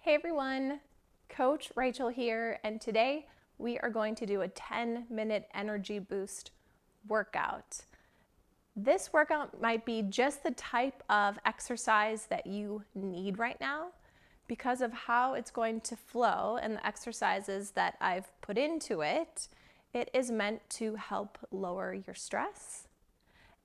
Hey everyone, Coach Rachel here, and today we are going to do a 10-minute energy boost workout. This workout might be just the type of exercise that you need right now because of how it's going to flow and the exercises that I've put into it. It is meant to help lower your stress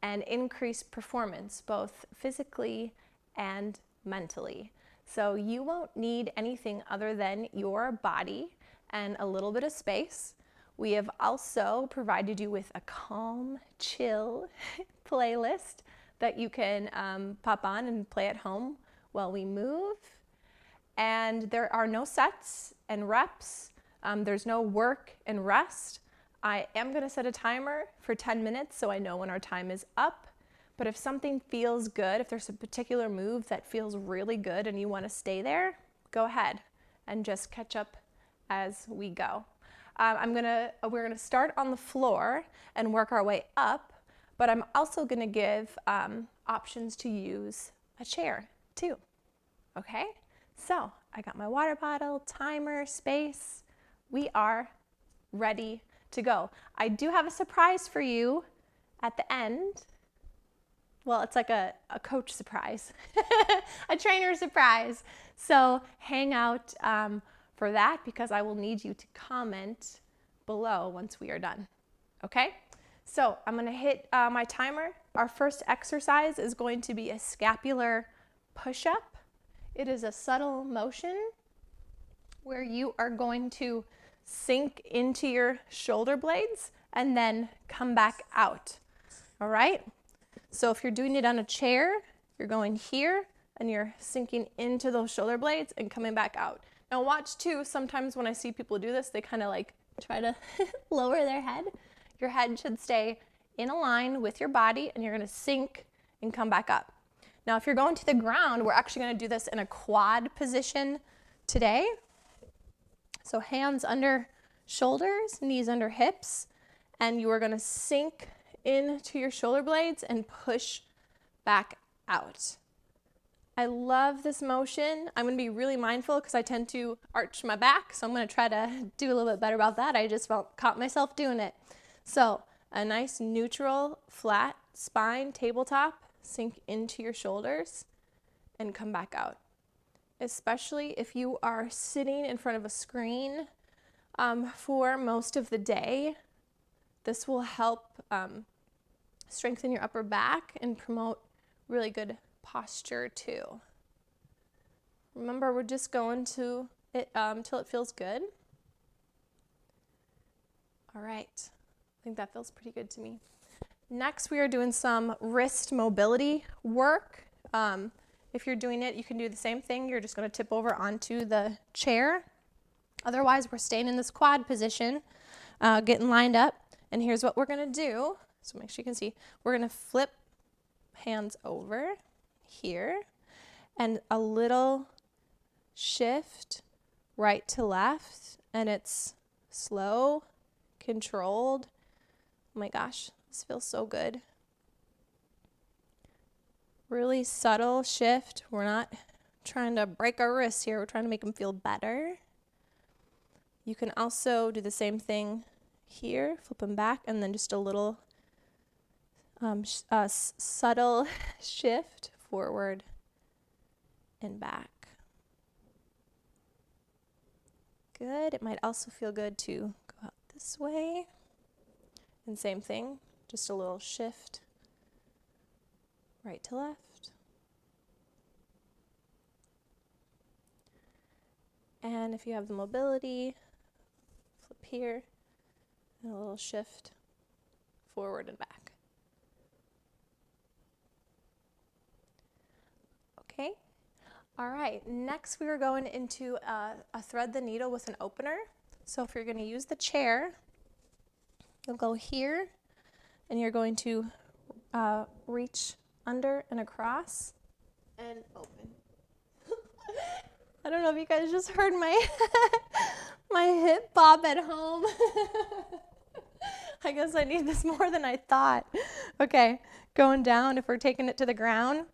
and increase performance, both physically and mentally. So you won't need anything other than your body and a little bit of space. We have also provided you with a calm, chill playlist that you can pop on and play at home while we move. And there are no sets and reps. There's no work and rest. I am going to set a timer for 10 minutes so I know when our time is up. But if something feels good, if there's a particular move that feels really good and you want to stay there, go ahead and just catch up as we go. We're gonna start on the floor and work our way up, but I'm also gonna give options to use a chair too. Okay, so I got my water bottle, timer, space. We are ready to go. I do have a surprise for you at the end. Well, it's like a coach surprise, a trainer surprise. So hang out for that because I will need you to comment below once we are done. Okay? So I'm going to hit my timer. Our first exercise is going to be a scapular push-up. It is a subtle motion where you are going to sink into your shoulder blades and then come back out. All right? So if you're doing it on a chair, you're going here and you're sinking into those shoulder blades and coming back out. Now watch too, sometimes when I see people do this, they kind of like try to lower their head. Your head should stay in a line with your body and you're going to sink and come back up. Now if you're going to the ground, we're actually going to do this in a quad position today. So hands under shoulders, knees under hips, and you are going to sink into your shoulder blades and push back out. I love this motion. I'm going to be really mindful because I tend to arch my back, so I'm going to try to do a little bit better about that. I just caught myself doing it. So a nice neutral flat spine tabletop, sink into your shoulders and come back out. Especially if you are sitting in front of a screen for most of the day. This will help strengthen your upper back and promote really good posture too. Remember, we're just going to it till it feels good. All right, I think that feels pretty good to me. Next, we are doing some wrist mobility work. If you're doing it, you can do the same thing. You're just going to tip over onto the chair. Otherwise, we're staying in this quad position, getting lined up. And here's what we're going to do. So make sure you can see. We're going to flip hands over here and a little shift right to left. And it's slow, controlled. Oh my gosh, this feels so good. Really subtle shift. We're not trying to break our wrists here. We're trying to make them feel better. You can also do the same thing here, flip them back, and then just a little subtle shift forward and back. Good. It might also feel good to go out this way. And same thing, just a little shift right to left. And if you have the mobility, flip here, and a little shift forward and back. Okay. All right. Next, we are going into a thread the needle with an opener. So if you're going to use the chair, you'll go here, and you're going to reach under and across and open. I don't know if you guys just heard my my hip bob at home. I guess I need this more than I thought. Okay, going down, if we're taking it to the ground,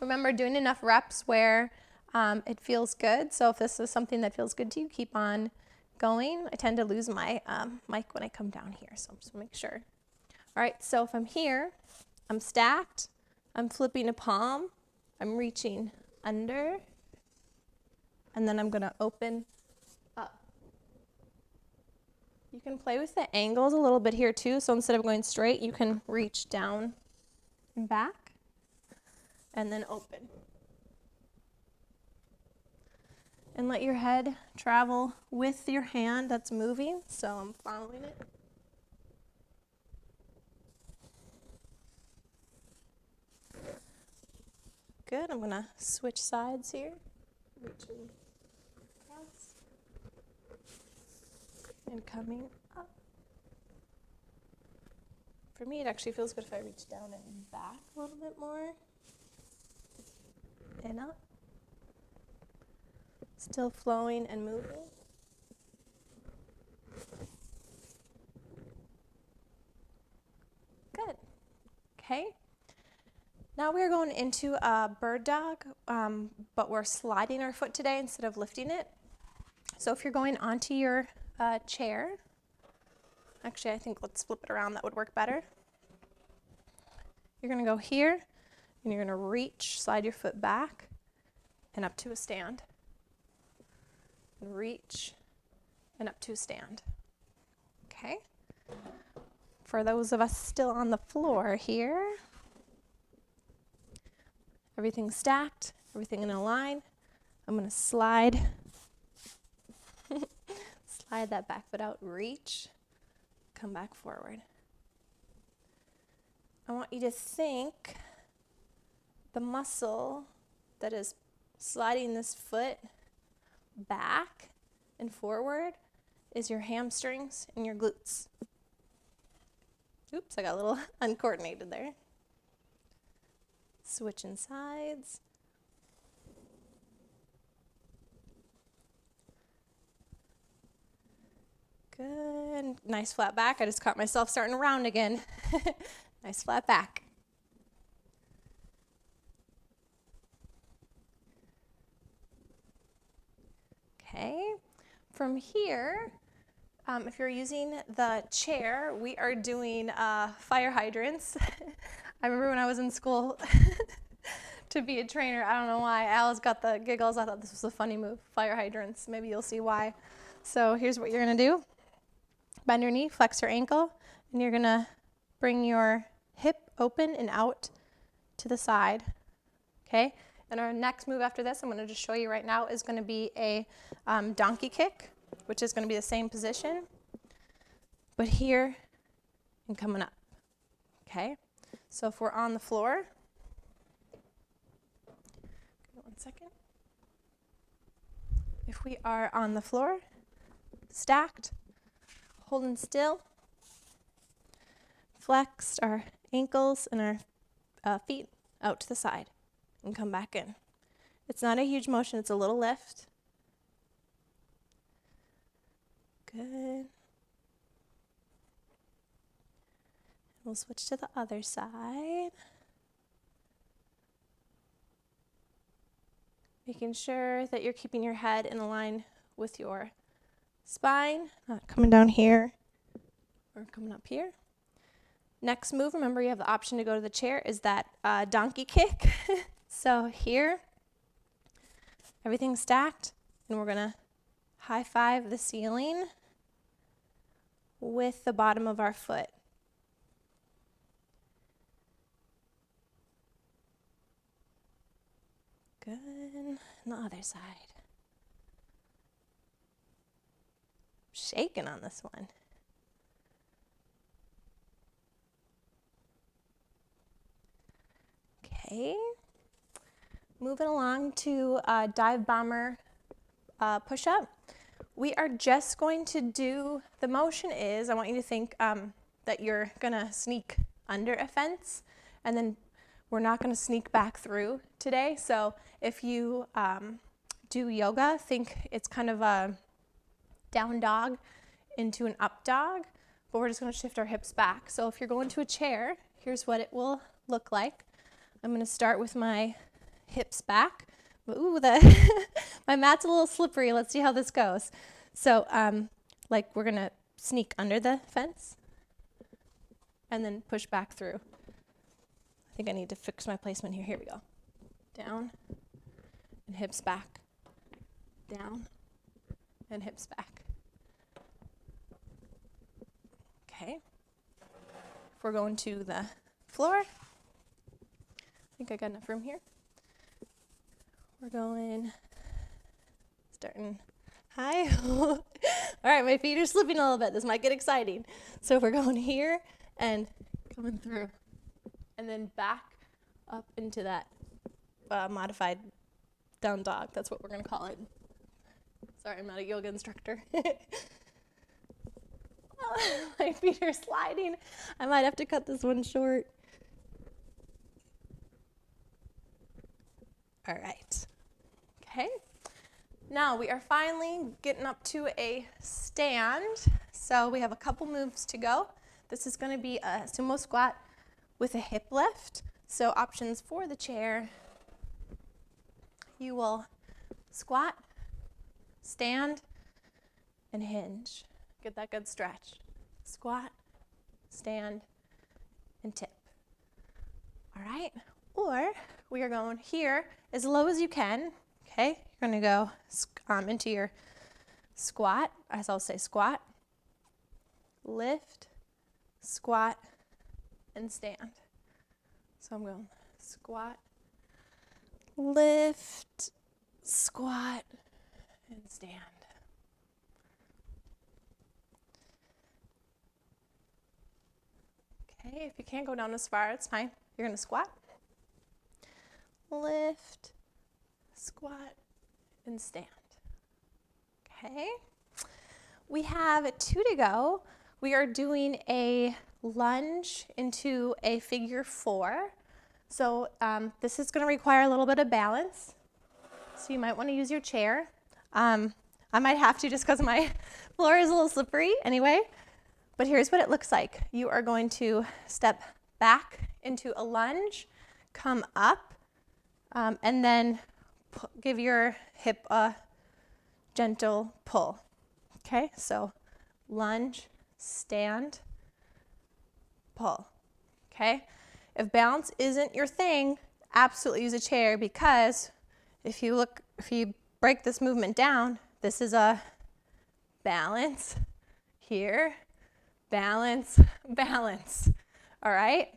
remember doing enough reps where It feels good. So if this is something that feels good to you, keep on going. I tend to lose my mic when I come down here, so I'm just gonna make sure. All right, so if I'm here, I'm stacked, I'm flipping a palm, I'm reaching under, and then I'm gonna open up. You can play with the angles a little bit here too, so instead of going straight, you can reach down and back, and then open. And let your head travel with your hand that's moving, so I'm following it. Good, I'm gonna switch sides here. Reaching across and coming up. For me, it actually feels good if I reach down and back a little bit more. And up. Still flowing and moving. Good. Okay. Now we're going into a bird dog, but we're sliding our foot today instead of lifting it. So if you're going onto your chair, actually I think let's flip it around, that would work better. You're going to go here, and you're going to reach, slide your foot back, and up to a stand. And reach, and up to a stand. Okay? For those of us still on the floor here, everything's stacked, everything in a line. I'm going to slide that back foot out, reach, come back forward. I want you to think the muscle that is sliding this foot back and forward is your hamstrings and your glutes. Oops, I got a little uncoordinated there. Switching sides. Good. Nice flat back. I just caught myself starting to round again. Nice flat back. Okay. From here, if you're using the chair, we are doing fire hydrants. I remember when I was in school to be a trainer, I don't know why, I always got the giggles. I thought this was a funny move, fire hydrants. Maybe you'll see why. So here's what you're going to do. Bend your knee, flex your ankle, and you're going to bring your hip open and out to the side. Okay? And our next move after this, I'm going to just show you right now, is going to be a donkey kick, which is going to be the same position, but here and coming up. Okay? So if we're on the floor, one second. If we are on the floor, stacked, holding still, flexed our ankles and our feet out to the side and come back in. It's not a huge motion, it's a little lift. Good. We'll switch to the other side. Making sure that you're keeping your head in line with your spine, not coming down here or coming up here. Next move, remember you have the option to go to the chair, is that donkey kick. So here, everything's stacked, and we're gonna high five the ceiling with the bottom of our foot. Good. And the other side. Shaking on this one. Okay. Moving along to dive bomber push-up. We are just going to do, the motion is, I want you to think that you're gonna sneak under a fence, and then we're not gonna sneak back through today. So if you do yoga, think it's kind of a down dog into an up dog, but we're just gonna shift our hips back. So if you're going to a chair, here's what it will look like. I'm gonna start with my hips back, Ooh, my mat's a little slippery. Let's see how this goes. So, like we're gonna sneak under the fence and then push back through. I think I need to fix my placement here. Here we go. Down and hips back. Down and hips back. Okay. If we're going to the floor, I think I got enough room here. We're going, starting high. All right, my feet are slipping a little bit. This might get exciting. So we're going here and coming through. And then back up into that modified down dog. That's what we're going to call it. Sorry, I'm not a yoga instructor. My feet are sliding. I might have to cut this one short. All right. Okay. Now we are finally getting up to a stand. So we have a couple moves to go. This is going to be a sumo squat with a hip lift. So options for the chair. You will squat, stand, and hinge. Get that good stretch. Squat, stand, and tip. All right? Or we are going here as low as you can. Okay? You're going to go into your squat. As I'll say, squat, lift, squat, and stand. So I'm going squat, lift, squat, and stand. Okay, if you can't go down as far, it's fine. You're going to squat, lift, squat, and stand. Okay. We have 2 to go. We are doing a lunge into a figure 4. So this is going to require a little bit of balance. So you might want to use your chair. I might have to just because my floor is a little slippery anyway. But here's what it looks like. You are going to step back into a lunge, come up, and then give your hip a gentle pull. Okay, so lunge, stand, pull. Okay, if balance isn't your thing, absolutely use a chair, because if you break this movement down, this is a balance here, balance, balance. All right,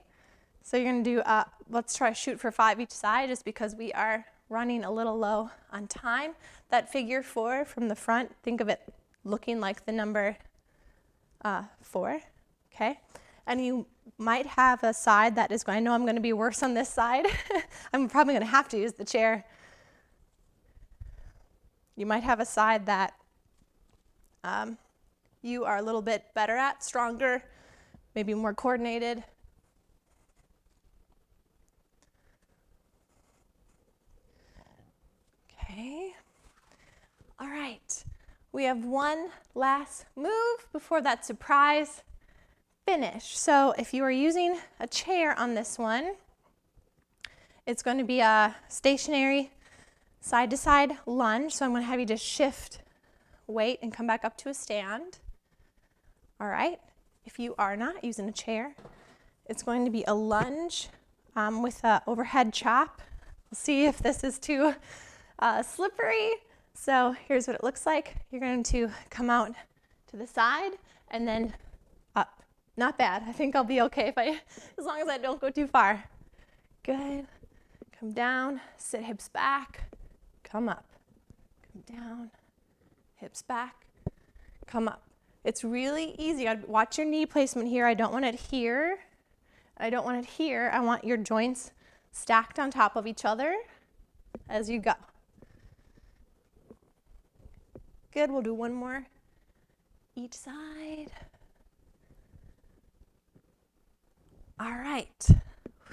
so you're gonna do, let's try shoot for 5 each side, just because we are running a little low on time. That figure 4 from the front, think of it looking like the number 4, okay? And you might have a side that is going, I know I'm gonna be worse on this side. I'm probably gonna have to use the chair. You might have a side that you are a little bit better at, stronger, maybe more coordinated. Okay. All right. We have one last move before that surprise finish. So if you are using a chair on this one, it's going to be a stationary side-to-side lunge. So I'm going to have you just shift weight and come back up to a stand. All right. If you are not using a chair, it's going to be a lunge with an overhead chop. We'll see if this is too slippery. So here's what it looks like. You're going to come out to the side and then up. Not bad. I think I'll be okay as long as I don't go too far. Good. Come down, sit hips back, come up. Come down, hips back, come up. It's really easy. Watch your knee placement here. I don't want it here. I don't want it here. I want your joints stacked on top of each other as you go. Good, we'll do one more each side. All right.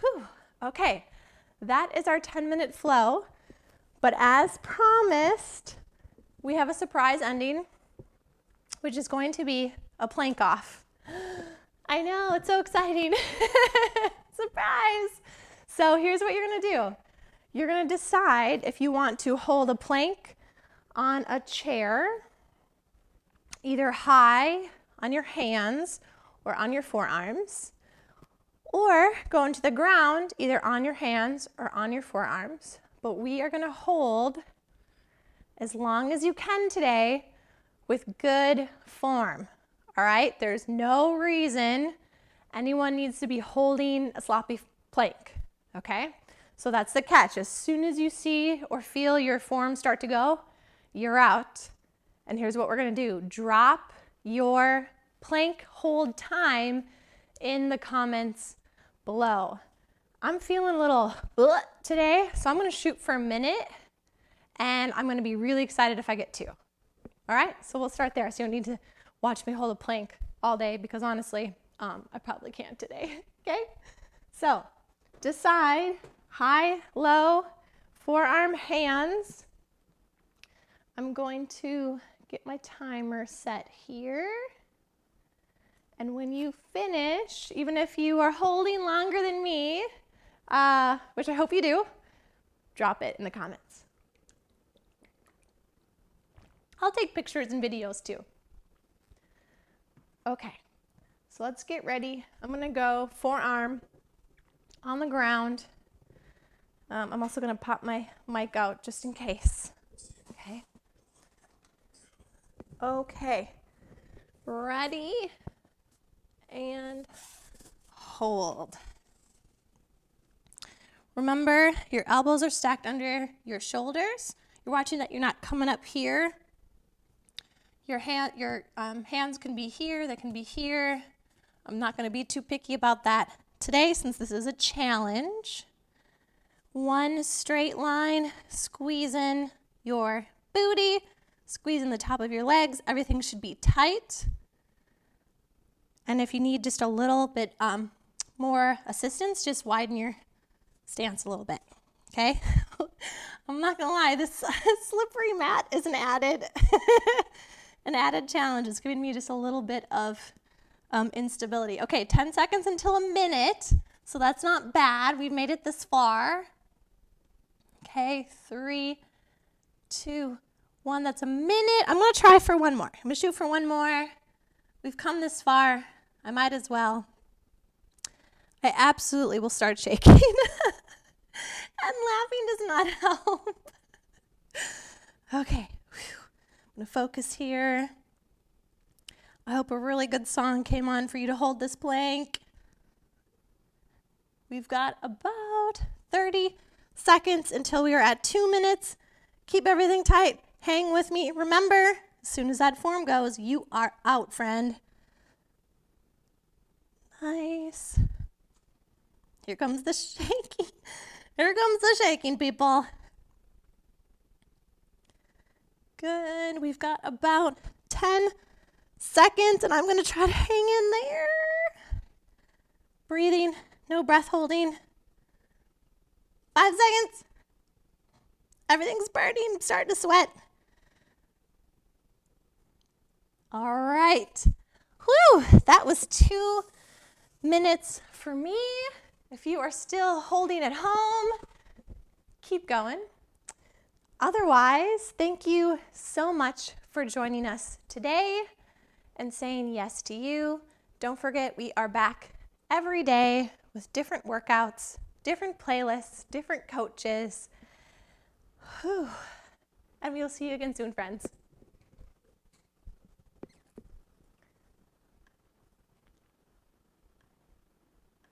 Whew. Okay, that is our 10-minute flow. But as promised, we have a surprise ending, which is going to be a plank off. I know, it's so exciting. Surprise! So here's what you're gonna do. You're going to decide if you want to hold a plank on a chair, either high on your hands or on your forearms, or go into the ground either on your hands or on your forearms. But we are going to hold as long as you can today with good form. All right? There's no reason anyone needs to be holding a sloppy plank. Okay? So that's the catch. As soon as you see or feel your form start to go, you're out. And here's what we're going to do. Drop your plank hold time in the comments below. I'm feeling a little today, so I'm going to shoot for a minute, and I'm going to be really excited if I get 2. All right, so we'll start there. So you don't need to watch me hold a plank all day, because honestly, I probably can't today. Okay, so decide high, low, forearm, hands. I'm going to get my timer set here. And when you finish, even if you are holding longer than me, which I hope you do, drop it in the comments. I'll take pictures and videos too. Okay, so let's get ready. I'm gonna go forearm on the ground. I'm also gonna pop my mic out just in case. Okay. Okay, ready? And hold. Remember, your elbows are stacked under your shoulders. You're watching that you're not coming up here. Your hands can be here, they can be here. I'm not going to be too picky about that today since this is a challenge. One straight line, squeezing your booty, squeezing the top of your legs. Everything should be tight. And if you need just a little bit more assistance, just widen your stance a little bit, okay? I'm not gonna lie, this slippery mat is an added challenge. It's giving me just a little bit of instability. Okay, 10 seconds until a minute, so that's not bad. We've made it this far. Okay, 3, 2, 1, that's a minute. I'm gonna try for one more. I'm gonna shoot for one more. We've come this far. I might as well. I absolutely will start shaking. And laughing does not help. Okay. I'm going to focus here. I hope a really good song came on for you to hold this plank. We've got about 30 seconds until we are at 2 minutes. Keep everything tight. Hang with me. Remember, as soon as that form goes, you are out, friend. Nice. Here comes the shaking. Here comes the shaking, people. Good. We've got about 10 seconds, and I'm going to try to hang in there. Breathing, no breath holding. 5 seconds. Everything's burning. I'm starting to sweat. All right. Whew, that was 2 minutes for me. If you are still holding at home, keep going. Otherwise, thank you so much for joining us today and saying yes to you. Don't forget, we are back every day with different workouts, different playlists, different coaches. Whew. And we'll see you again soon, friends.